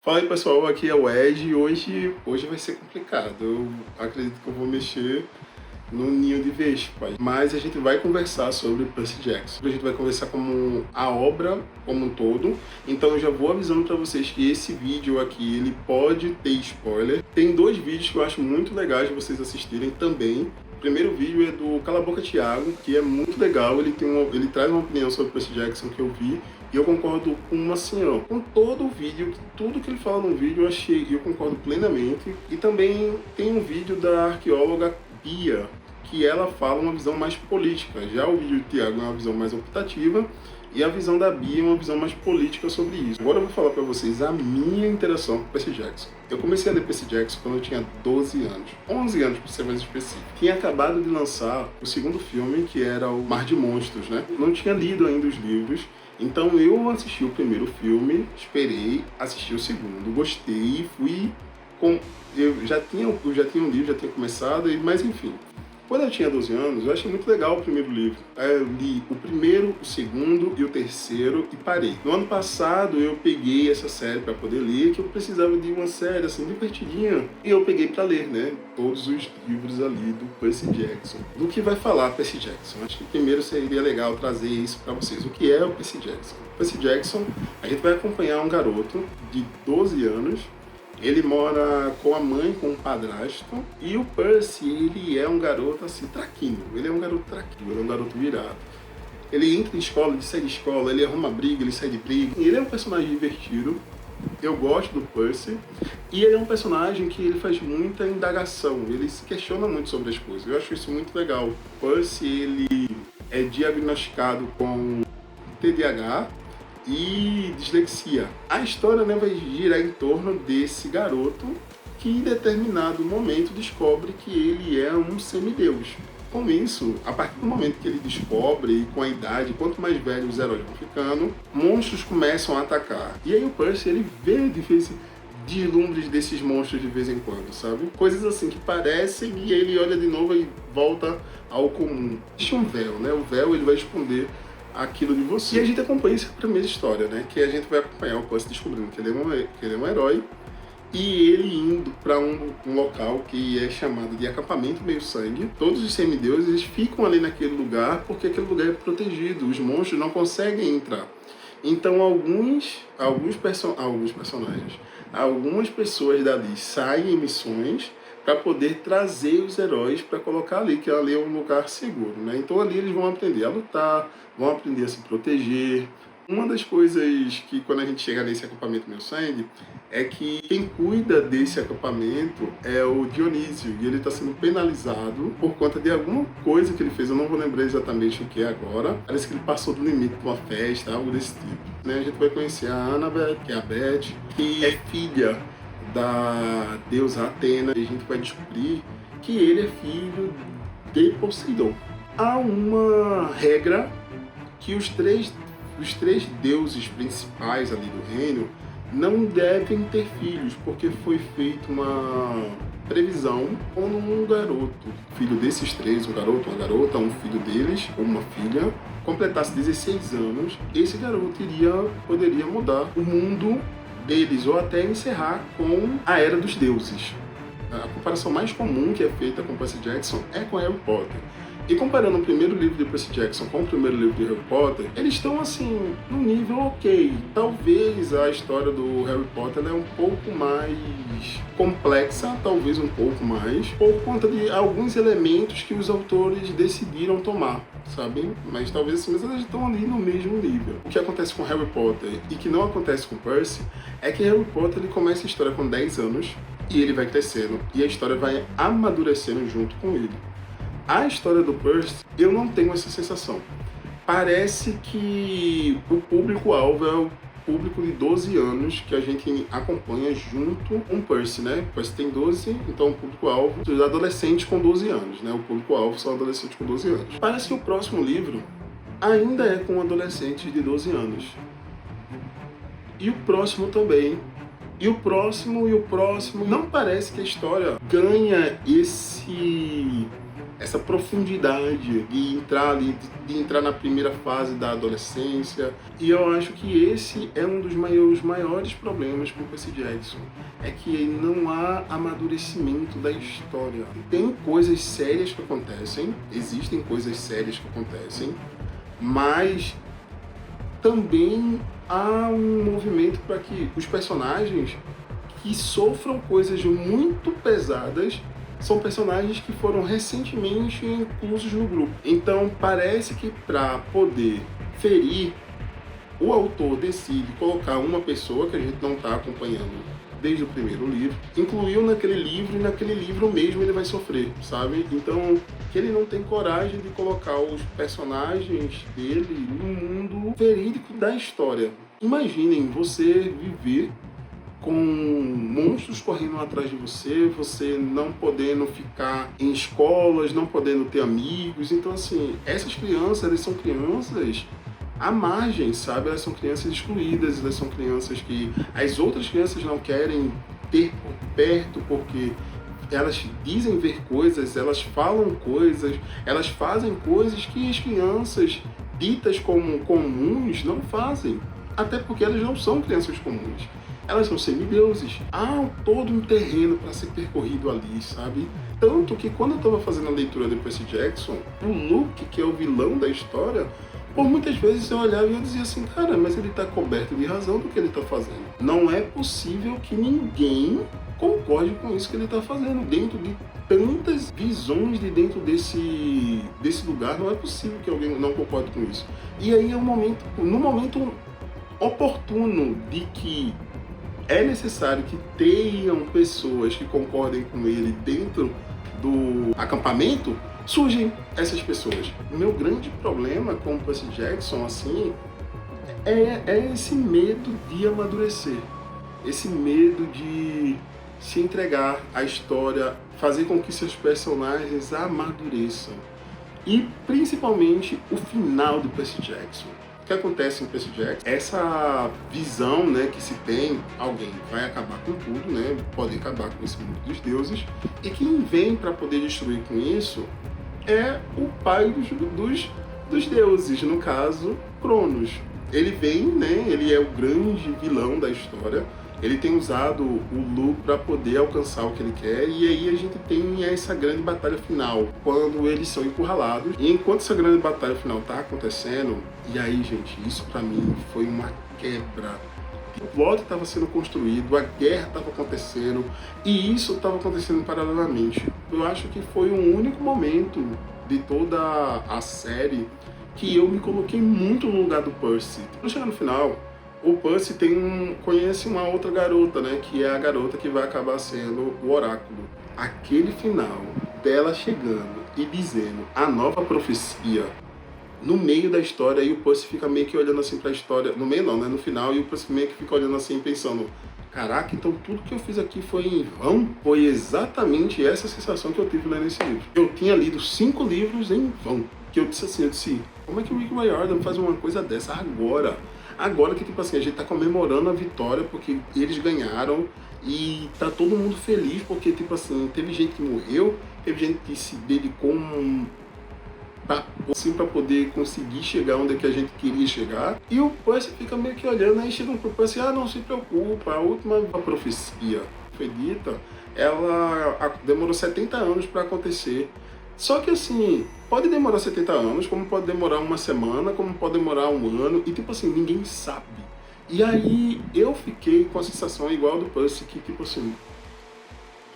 Fala aí pessoal, aqui é o Ed e hoje vai ser complicado. Eu acredito que eu vou mexer no ninho de vespas, mas a gente vai conversar sobre Percy Jackson. A gente vai conversar como a obra como um todo. Então eu já vou avisando para vocês que esse vídeo aqui ele pode ter spoiler. Tem dois vídeos que eu acho muito legais de vocês assistirem também. O primeiro vídeo é do Cala a Boca Thiago, que é muito legal. Ele traz uma opinião sobre Percy Jackson que eu vi. E eu concordo com assim, ó, com todo o vídeo, tudo que ele fala no vídeo eu concordo plenamente. E também tem um vídeo da arqueóloga Bia, que ela fala uma visão mais política. Já o vídeo do Thiago é uma visão mais optativa e a visão da Bia é uma visão mais política sobre isso. Agora eu vou falar pra vocês a minha interação com Percy Jackson. Eu comecei a ler Percy Jackson quando eu tinha 12 anos, 11 anos para ser mais específico. Tinha acabado de lançar o segundo filme, que era o Mar de Monstros, né? Não tinha lido ainda os livros. Então eu assisti o primeiro filme, esperei, assisti o segundo, gostei, fui com... Eu já tinha um livro, já tinha começado, mas enfim. Quando eu tinha 12 anos, eu achei muito legal o primeiro livro. Aí eu li o primeiro, o segundo e o terceiro e parei. No ano passado eu peguei essa série para poder ler, que eu precisava de uma série assim divertidinha. E eu peguei para ler, né? Todos os livros ali do Percy Jackson. Do que vai falar Percy Jackson? Acho que primeiro seria legal trazer isso para vocês. O que é o Percy Jackson? Percy Jackson, a gente vai acompanhar um garoto de 12 anos. Ele mora com a mãe, com o padrasto, e o Percy, ele é um garoto assim, traquino. Ele é um garoto traquino, ele é um garoto virado. Ele entra em escola, ele sai de escola, ele arruma briga, ele sai de briga. Ele é um personagem divertido, eu gosto do Percy, e ele é um personagem que ele faz muita indagação, ele se questiona muito sobre as coisas. Eu acho isso muito legal. O Percy, ele é diagnosticado com TDAH, e dislexia. A história, né, vai girar em torno desse garoto que em determinado momento descobre que ele é um semideus. Com isso, a partir do momento que ele descobre, e com a idade, quanto mais velhos os heróis vão ficando, monstros começam a atacar. E aí o Percy, ele vê deslumbres desses monstros de vez em quando, sabe? Coisas assim que parecem, e ele olha de novo e volta ao comum. Existe um véu, né? O véu, ele vai esconder aquilo de você. E a gente acompanha essa primeira história, né? Que a gente vai acompanhar o Percy descobrindo que ele é um herói e ele indo para um local que é chamado de acampamento meio-sangue. Todos os semideuses ficam ali naquele lugar porque aquele lugar é protegido, os monstros não conseguem entrar. Então alguns personagens, algumas pessoas dali saem em missões para poder trazer os heróis para colocar ali, que ali é um lugar seguro, né? Então ali eles vão aprender a lutar, vão aprender a se proteger. Uma das coisas que quando a gente chega nesse acampamento meio-sangue é que quem cuida desse acampamento é o Dionísio, e ele está sendo penalizado por conta de alguma coisa que ele fez, eu não vou lembrar exatamente o que é agora. Parece que ele passou do limite de uma festa, algo desse tipo, né? A gente vai conhecer a Annabeth, que é a Beth, que é filha da deusa Atena, e a gente vai descobrir que ele é filho de Poseidon. Há uma regra que os três deuses principais ali do reino não devem ter filhos, porque foi feita uma previsão quando um garoto, filho desses três, um garoto, uma garota, um filho deles, ou uma filha, completasse 16 anos, esse garoto poderia mudar o mundo deles, ou até encerrar com a Era dos Deuses. A comparação mais comum que é feita com Percy Jackson é com Harry Potter. E comparando o primeiro livro de Percy Jackson com o primeiro livro de Harry Potter, eles estão assim, num nível ok. Talvez a história do Harry Potter é um pouco mais complexa, talvez um pouco mais, por conta de alguns elementos que os autores decidiram tomar, sabe? Mas talvez assim, mas eles estão ali no mesmo nível. O que acontece com Harry Potter e que não acontece com Percy é que Harry Potter ele começa a história com 10 anos e ele vai crescendo e a história vai amadurecendo junto com ele. A história do Percy, eu não tenho essa sensação. Parece que o público-alvo é o público de 12 anos que a gente acompanha junto com o Percy, né? O Percy tem 12, então o público-alvo é adolescente com 12 anos, né? O público-alvo são adolescentes com 12 anos. Parece que o próximo livro ainda é com adolescentes de 12 anos. E o próximo também. E o próximo. Não parece que a história ganha essa profundidade de entrar ali, de entrar na primeira fase da adolescência. E eu acho que esse é um dos maiores problemas com Percy Jackson. É que não há amadurecimento da história. Tem coisas sérias que acontecem, existem coisas sérias que acontecem, mas também há um movimento para que os personagens que sofram coisas muito pesadas são personagens que foram recentemente inclusos no grupo. Então parece que para poder ferir, o autor decide colocar uma pessoa que a gente não está acompanhando desde o primeiro livro, incluiu naquele livro, e naquele livro mesmo ele vai sofrer, sabe? Então, que ele não tem coragem de colocar os personagens dele no mundo verídico da história. Imaginem você viver com monstros correndo atrás de você, você não podendo ficar em escolas, não podendo ter amigos. Então, assim, essas crianças, elas são crianças à margem, sabe? Elas são crianças excluídas, elas são crianças que as outras crianças não querem ter por perto, porque elas dizem ver coisas, elas falam coisas, elas fazem coisas que as crianças ditas como comuns não fazem. Até porque elas não são crianças comuns. Elas são semideuses. Há todo um terreno para ser percorrido ali, sabe? Tanto que quando eu estava fazendo a leitura de Percy Jackson, o Luke, que é o vilão da história, por muitas vezes eu olhava e eu dizia assim, cara, mas ele está coberto de razão do que ele está fazendo. Não é possível que ninguém concorde com isso que ele está fazendo. Dentro de tantas visões de dentro desse lugar, não é possível que alguém não concorde com isso. E aí é no momento oportuno de que é necessário que tenham pessoas que concordem com ele dentro do acampamento, surgem essas pessoas. O meu grande problema com o Percy Jackson, assim, é esse medo de amadurecer, esse medo de se entregar à história, fazer com que seus personagens amadureçam. E principalmente o final do Percy Jackson. O que acontece em Percy Jackson? Essa visão, né, que se tem, alguém vai acabar com tudo, né, pode acabar com esse mundo dos deuses, e quem vem para poder destruir com isso é o pai dos deuses, no caso, Cronos. Ele vem, né, ele é o grande vilão da história, ele tem usado o Lu para poder alcançar o que ele quer, e aí a gente tem essa grande batalha final, quando eles são encurralados. E enquanto essa grande batalha final tá acontecendo, e aí, gente, isso para mim foi uma quebra. O plot estava sendo construído, a guerra estava acontecendo, e isso estava acontecendo paralelamente. Eu acho que foi um único momento de toda a série que eu me coloquei muito no lugar do Percy. Quando chegar no final, o Percy conhece uma outra garota, né? Que é a garota que vai acabar sendo o oráculo. Aquele final dela chegando e dizendo a nova profecia no meio da história, e o Percy fica meio que olhando assim pra história, no meio não, né? No final, e o Percy meio que fica olhando assim pensando, caraca, então tudo que eu fiz aqui foi em vão? Foi exatamente essa sensação que eu tive lendo esse livro. Eu tinha lido 5 livros em vão. Que eu disse, como é que o Rick Riordan faz uma coisa dessa agora? Agora que, tipo assim, a gente tá comemorando a vitória porque eles ganharam e tá todo mundo feliz porque, tipo assim, teve gente que morreu, teve gente que se dedicou pra poder conseguir chegar onde é que a gente queria chegar. E o Percy fica meio que olhando, aí chega pro Percy, não se preocupa, a última profecia foi dita, ela demorou 70 anos para acontecer. Só que assim, pode demorar 70 anos, como pode demorar uma semana, como pode demorar um ano, e tipo assim, ninguém sabe. E aí eu fiquei com a sensação igual do Percy, que tipo assim,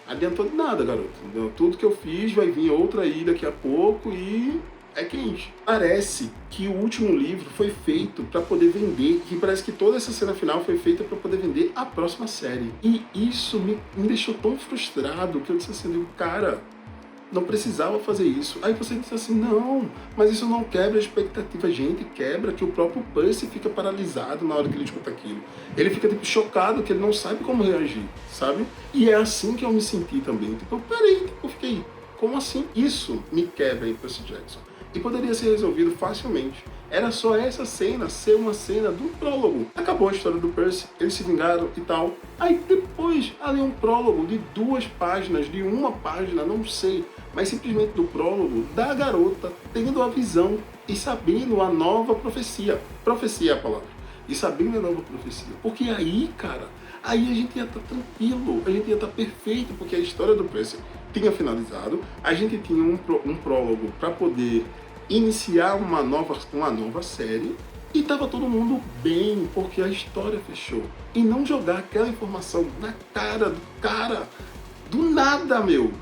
adiantou de nada, garoto. Tudo que eu fiz vai vir outra aí daqui a pouco e é quente. Parece que o último livro foi feito para poder vender, que parece que toda essa cena final foi feita para poder vender a próxima série. E isso me deixou tão frustrado que eu disse assim, cara, não precisava fazer isso. Aí você disse assim, não, mas isso não quebra a expectativa. Gente, quebra que o próprio Percy fica paralisado na hora que ele escuta aquilo. Ele fica, tipo, chocado, que ele não sabe como reagir, sabe? E é assim que eu me senti também. Tipo, peraí, eu fiquei, como assim? Isso me quebra em Percy Jackson. E poderia ser resolvido facilmente. Era só essa cena ser uma cena do prólogo. Acabou a história do Percy, eles se vingaram e tal. Aí depois, ali um prólogo de 2 páginas, de 1 página, não sei, mas simplesmente do prólogo da garota tendo a visão e sabendo a nova profecia. Profecia é a palavra. E sabendo a nova profecia. Porque aí, cara, aí a gente ia estar tranquilo, a gente ia estar perfeito, porque a história do Percy tinha finalizado, a gente tinha um prólogo para poder iniciar uma nova série e tava todo mundo bem, porque a história fechou. E não jogar aquela informação na cara do cara, do nada, meu.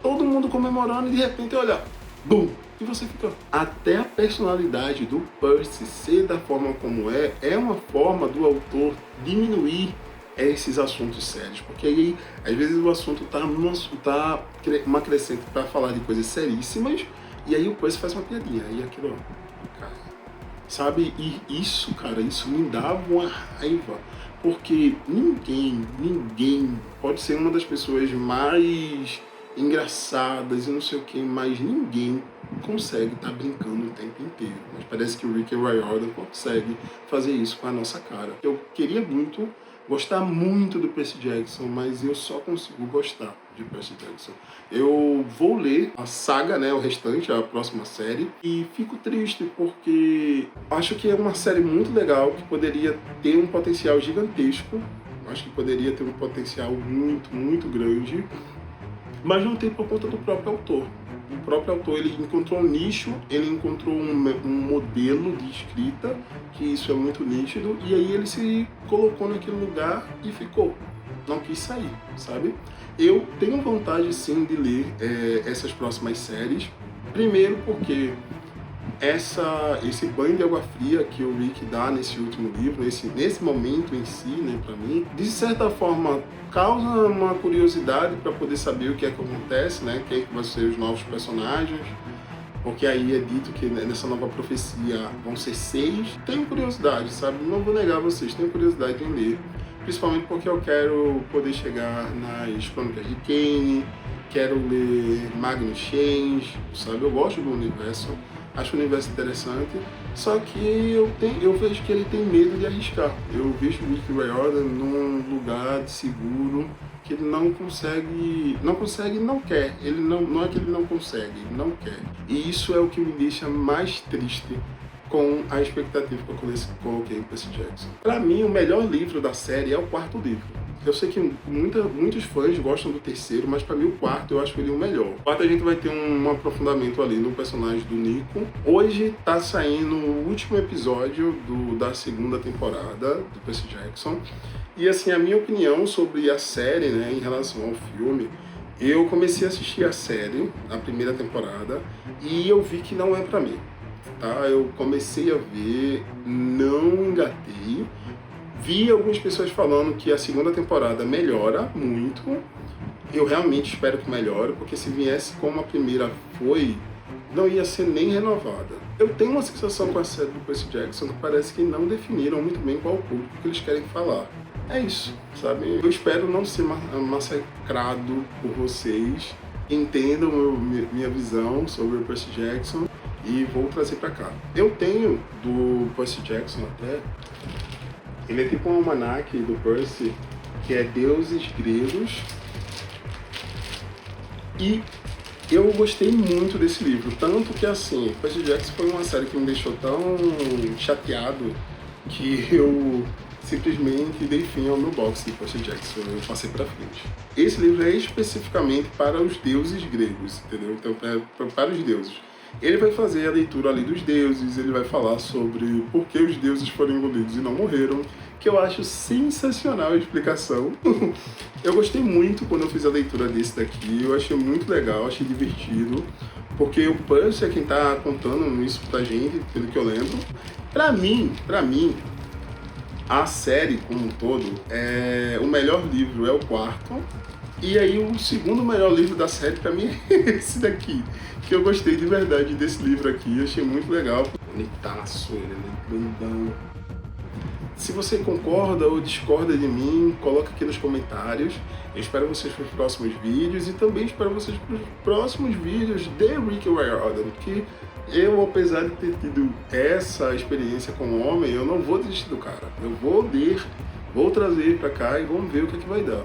Todo mundo comemorando e de repente, olha, bum! E você fica... Até a personalidade do Percy ser da forma como é uma forma do autor diminuir esses assuntos sérios, porque aí às vezes o assunto tá uma crescente para falar de coisas seríssimas e aí o Percy faz uma piadinha e aquilo, cara, sabe? E isso, cara, isso me dava uma raiva, porque ninguém pode ser uma das pessoas mais engraçadas e não sei o que, mas ninguém consegue estar brincando o tempo inteiro. Mas parece que o Rick Riordan consegue fazer isso com a nossa cara. Eu queria gostar muito do Percy Jackson, mas eu só consigo gostar de Percy Jackson. Eu vou ler a saga, né, o restante, a próxima série, e fico triste porque acho que é uma série muito legal, que poderia ter um potencial gigantesco, acho que poderia ter um potencial muito grande, mas não tem por conta do próprio autor. O próprio autor, ele encontrou um nicho, ele encontrou um modelo de escrita, que isso é muito nítido, e aí ele se colocou naquele lugar e ficou. Não quis sair, sabe? Eu tenho vontade, sim, de ler essas próximas séries. Primeiro porque esse banho de água fria que o Rick dá nesse último livro, nesse momento em si, né, pra mim, de certa forma causa uma curiosidade para poder saber o que é que acontece, né, quem é que vai ser os novos personagens, porque aí é dito que nessa nova profecia vão ser 6. Tenho curiosidade, sabe? Não vou negar a vocês, tenho curiosidade em ler, principalmente porque eu quero poder chegar nas Crônicas de Kane, quero ler Magnus Change, sabe? Eu gosto do universo. Acho o universo interessante, só que eu vejo que ele tem medo de arriscar. Eu vejo o Rick Riordan num lugar de seguro que ele não consegue, não quer. Ele não é que ele não consegue, ele não quer. E isso é o que me deixa mais triste com a expectativa que eu coloquei em Percy Jackson. Para mim, o melhor livro da série é o 4º livro. Eu sei que muitos fãs gostam do 3º, mas para mim o 4º eu acho ele o melhor. O 4º a gente vai ter um aprofundamento ali no personagem do Nico. Hoje tá saindo o último episódio da 2ª temporada do Percy Jackson. E assim, a minha opinião sobre a série, né, em relação ao filme, eu comecei a assistir a série, a 1ª temporada, e eu vi que não é para mim. Tá? Eu comecei a ver, não engatei. Vi algumas pessoas falando que a 2ª temporada melhora muito. Eu realmente espero que melhore, porque se viesse como a primeira foi, não ia ser nem renovada. Eu tenho uma sensação com a série do Percy Jackson que parece que não definiram muito bem qual o público que eles querem falar. É isso, sabe? Eu espero não ser massacrado por vocês. Entendam minha visão sobre o Percy Jackson e vou trazer pra cá. Eu tenho do Percy Jackson até... Ele é tipo um almanaque do Percy, que é deuses gregos. E eu gostei muito desse livro, tanto que assim, Percy Jackson foi uma série que me deixou tão chateado que eu simplesmente dei fim ao meu box de Percy Jackson, eu passei pra frente. Esse livro é especificamente para os deuses gregos, entendeu? Então, para os deuses. Ele vai fazer a leitura ali dos deuses, ele vai falar sobre por que os deuses foram engolidos e não morreram, que eu acho sensacional a explicação. Eu gostei muito quando eu fiz a leitura desse daqui, eu achei muito legal, achei divertido, porque o Percy é quem tá contando isso pra gente, pelo que eu lembro. Pra mim, a série como um todo, o melhor livro é o 4º, e aí o 2º melhor livro da série pra mim é esse daqui, que eu gostei de verdade desse livro aqui, achei muito legal. Bonitaço, ele é grandão. Se você concorda ou discorda de mim, coloca aqui nos comentários. Eu espero vocês para os próximos vídeos e também espero vocês para os próximos vídeos de Rick Riordan, que eu, apesar de ter tido essa experiência com o homem, eu não vou desistir do cara. Eu vou trazer para cá e vamos ver o que vai dar.